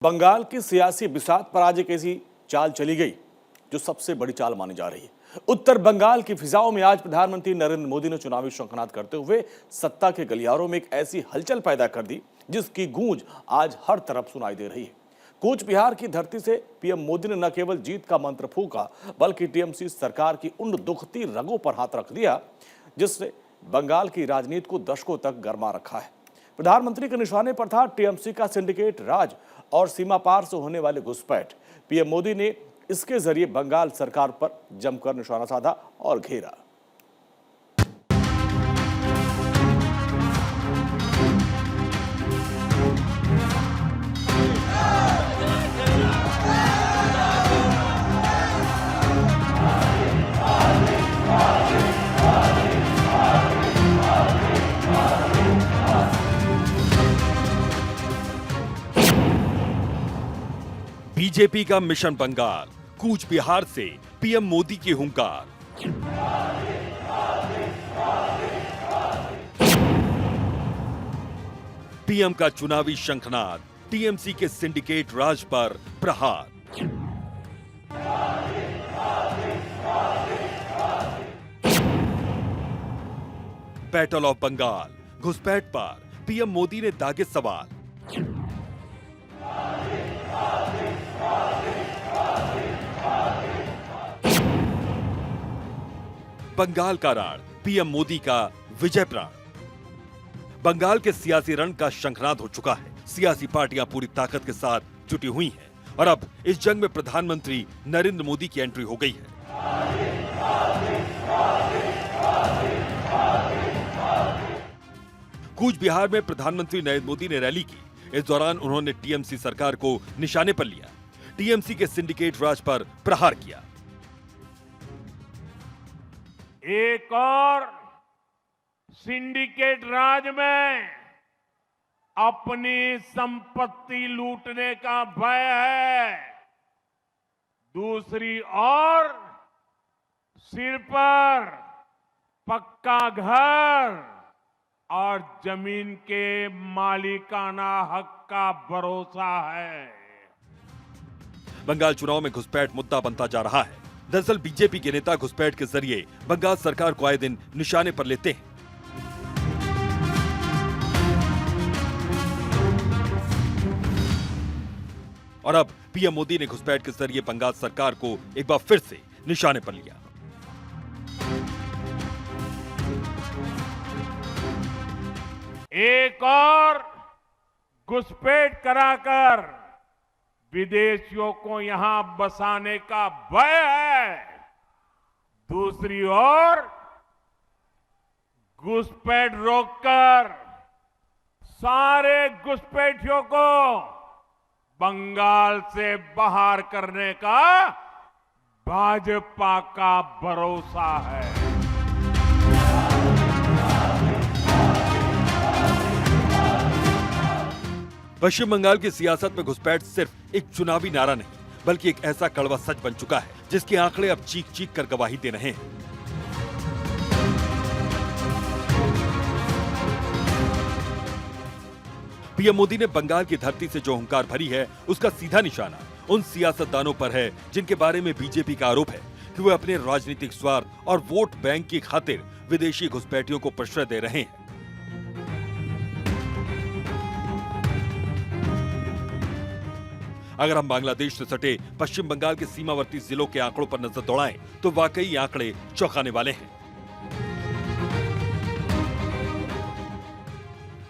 बंगाल की सियासी बिसात पर आज एक ऐसी चाल चली गई जो सबसे बड़ी चाल मानी जा रही है। उत्तर बंगाल की फिजाओं में आज प्रधानमंत्री नरेंद्र मोदी ने चुनावी शंखनाद करते हुए सत्ता के गलियारों में एक ऐसी हलचल पैदा कर दी जिसकी गूंज आज हर तरफ सुनाई दे रही है। कूच बिहार की धरती से पीएम मोदी ने न केवल जीत का मंत्र फूंका बल्कि टीएमसी सरकार की उन दुखती रगों पर हाथ रख दिया जिसने बंगाल की राजनीति को दशकों तक गरमा रखा है। प्रधानमंत्री के निशाने पर था टीएमसी का सिंडिकेट राज और सीमा पार से होने वाले घुसपैठ। पीएम मोदी ने इसके जरिए बंगाल सरकार पर जमकर निशाना साधा और घेरा। बीजेपी का मिशन बंगाल, कूच बिहार से पीएम मोदी की हुंकार। पीएम का चुनावी शंखनाद, टीएमसी के सिंडिकेट राज पर प्रहार। बैटल ऑफ बंगाल, घुसपैठ पर पीएम मोदी ने दागे सवाल। बंगाल का रण, पीएम मोदी का विजय प्राण। बंगाल के सियासी रण का शंखनाद हो चुका है। सियासी पार्टियां पूरी ताकत के साथ जुटी हुई हैं और अब इस जंग में प्रधानमंत्री नरेंद्र मोदी की एंट्री हो गई है। कूच बिहार में प्रधानमंत्री नरेंद्र मोदी ने रैली की। इस दौरान उन्होंने टीएमसी सरकार को निशाने पर लिया, टीएमसी के सिंडिकेट राज पर प्रहार किया। एक और सिंडिकेट राज में अपनी संपत्ति लूटने का भय है, दूसरी ओर सिर पर पक्का घर और जमीन के मालिकाना हक का भरोसा है। बंगाल चुनाव में घुसपैठ मुद्दा बनता जा रहा है। दरअसल बीजेपी के नेता घुसपैठ के जरिए बंगाल सरकार को आए दिन निशाने पर लेते हैं। और अब पीएम मोदी ने घुसपैठ के जरिए बंगाल सरकार को एक बार फिर से निशाने पर लिया। एक और घुसपैठ कराकर विदेशियों को यहां बसाने का भय है, दूसरी ओर घुसपैठ रोककर सारे घुसपैठियों को बंगाल से बाहर करने का भाजपा का भरोसा है। पश्चिम बंगाल की सियासत में घुसपैठ सिर्फ एक चुनावी नारा नहीं बल्कि एक ऐसा कड़वा सच बन चुका है जिसके आंकड़े अब चीख चीख कर गवाही दे रहे हैं। पीएम मोदी ने बंगाल की धरती से जो हुंकार भरी है उसका सीधा निशाना उन सियासतदानों पर है जिनके बारे में बीजेपी का आरोप है कि वे अपने राजनीतिक स्वार्थ और वोट बैंक की खातिर विदेशी घुसपैठियों को प्रश्रय दे रहे हैं। अगर हम बांग्लादेश से सटे पश्चिम बंगाल के सीमावर्ती जिलों के आंकड़ों पर नजर दौड़ाएं तो वाकई ये आंकड़े चौंकाने वाले हैं।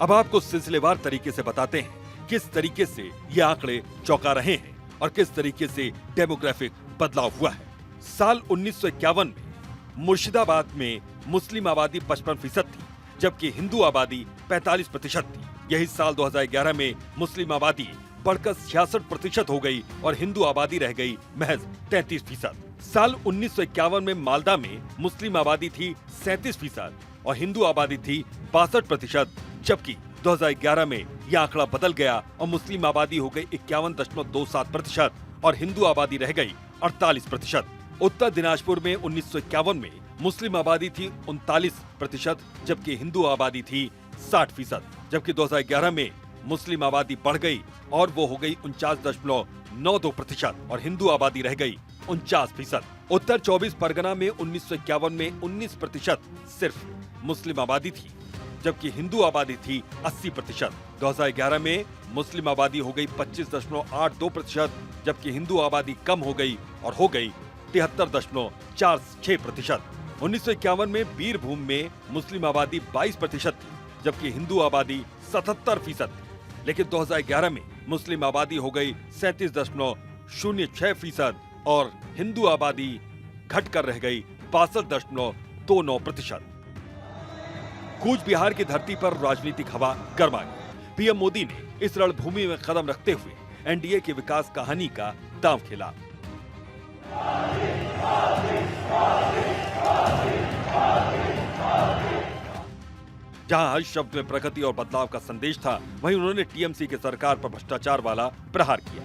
अब आपको सिलसिलेवार तरीके से बताते हैं किस तरीके से ये आंकड़े चौंका रहे हैं और किस तरीके से डेमोग्राफिक बदलाव हुआ है। साल 1951 में मुर्शिदाबाद में मुस्लिम आबादी 55% थी जबकि हिंदू आबादी 45% थी। यही साल 2011 में मुस्लिम आबादी बढ़कर 66% हो गई और हिंदू आबादी रह गई महज 33%। साल 1951 में मालदा में मुस्लिम आबादी थी 37% और हिंदू आबादी थी 62%, जबकि 2011 में यह आंकड़ा बदल गया और मुस्लिम आबादी हो गई 51.27% और हिंदू आबादी रह गई 48%। उत्तर दिनाजपुर में 1951 में मुस्लिम आबादी थी 39% जबकि हिंदू आबादी थी 60%, जबकि 2011 में मुस्लिम आबादी बढ़ गई और वो हो गई 49.92% और हिंदू आबादी रह गई 49%। उत्तर 24 परगना में 1951 में 19% सिर्फ मुस्लिम आबादी थी, जबकि हिंदू आबादी थी 80%। 2011 में मुस्लिम आबादी हो गई 25.82%, जबकि हिंदू आबादी कम हो गई और हो गई 73.46%। 1951 में बीरभूम में मुस्लिम आबादी 22% थी, जबकि हिंदू आबादी 77% थी। लेकिन 2011 में मुस्लिम आबादी हो गई 37.06% और हिंदू आबादी घटकर रह गई 62.29%। कूच बिहार की धरती पर राजनीतिक हवा गर्मा गई। पीएम मोदी ने इस रणभूमि में कदम रखते हुए एनडीए की विकास कहानी का दांव खेला। जहां हर शब्द में प्रगति और बदलाव का संदेश था, वहीं उन्होंने टीएमसी की सरकार पर भ्रष्टाचार वाला प्रहार किया।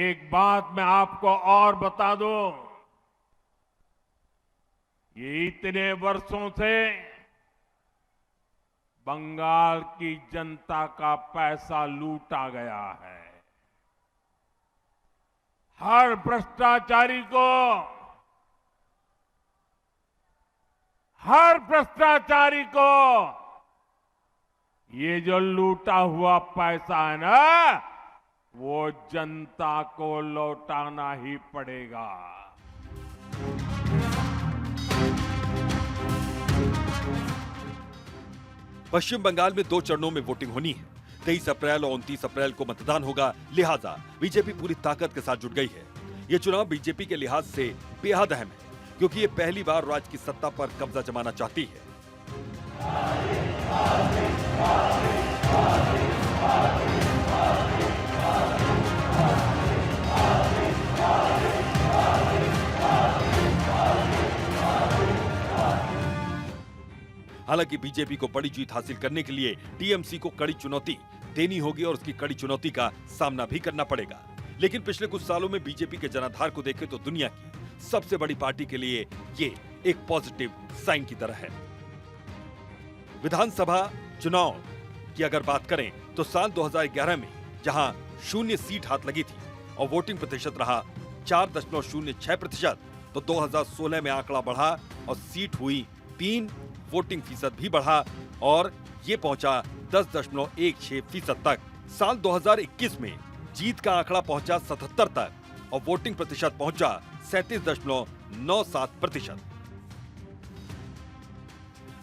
एक बात मैं आपको और बता दूं, ये इतने वर्षों से बंगाल की जनता का पैसा लूटा गया है। हर भ्रष्टाचारी को ये जो लूटा हुआ पैसा है ना, वो जनता को लौटाना ही पड़ेगा। पश्चिम बंगाल में 2 चरणों में वोटिंग होनी है। 23 अप्रैल और 29 अप्रैल को मतदान होगा, लिहाजा बीजेपी पूरी ताकत के साथ जुट गई है। ये चुनाव बीजेपी के लिहाज से बेहद अहम है, क्योंकि ये पहली बार राज्य की सत्ता पर कब्जा जमाना चाहती है। हालांकि बीजेपी को बड़ी जीत हासिल करने के लिए टीएमसी को कड़ी चुनौती देनी होगी और उसकी कड़ी चुनौती का सामना भी करना पड़ेगा। लेकिन पिछले कुछ सालों में बीजेपी के जनाधार को देखें तो दुनिया की सबसे बड़ी पार्टी के लिए ये एक पॉजिटिव साइन की तरह है। विधानसभा चुनाव की अगर बात करें तो साल 2011 में जहां 0 सीट हाथ लगी थी और वोटिंग प्रतिशत रहा 4.06%, तो 2016 में आंकड़ा बढ़ा और सीट हुई 3, वोटिंग फीसद भी बढ़ा और ये पहुंचा 10.16% तक। साल 2021 में जीत का आंकड़ा पहुंचा 77 तक और वोटिंग प्रतिशत पहुंचा 37.97%।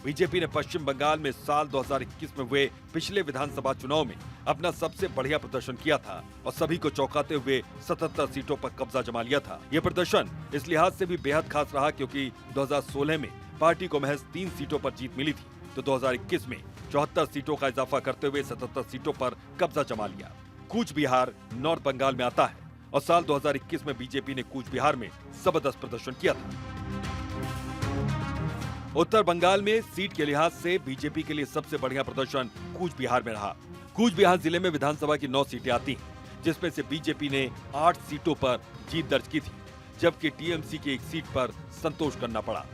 बीजेपी ने पश्चिम बंगाल में साल 2021 में हुए पिछले विधानसभा चुनाव में अपना सबसे बढ़िया प्रदर्शन किया था और सभी को चौंकाते हुए 77 सीटों पर कब्जा जमा लिया था। यह प्रदर्शन इस लिहाज से भी बेहद खास रहा क्योंकि 2016 में पार्टी को महज 3 सीटों पर जीत मिली थी, तो 2021 में 74 सीटों का इजाफा करते हुए 77 सीटों पर कब्जा जमा लिया। कूच बिहार नॉर्थ बंगाल में आता है और साल 2021 में बीजेपी ने कूच बिहार में जबरदस्त प्रदर्शन किया था। उत्तर बंगाल में सीट के लिहाज से बीजेपी के लिए सबसे बढ़िया प्रदर्शन कूच बिहार में रहा। कूच बिहार जिले में विधानसभा की 9 सीटें आती हैं, जिसमें से बीजेपी ने 8 सीटों पर जीत दर्ज की थी, जबकि टीएमसी की 1 सीट पर संतोष करना पड़ा।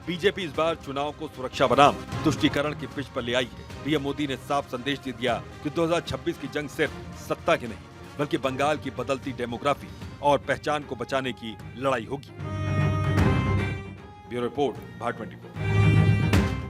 बीजेपी इस बार चुनाव को सुरक्षा बनाम तुष्टीकरण की पिच पर ले आई है। पीएम मोदी ने साफ संदेश दे दिया कि 2026 की जंग सिर्फ सत्ता की नहीं, बल्कि बंगाल की बदलती डेमोग्राफी और पहचान को बचाने की लड़ाई होगी। Bureau report, Bharat 24।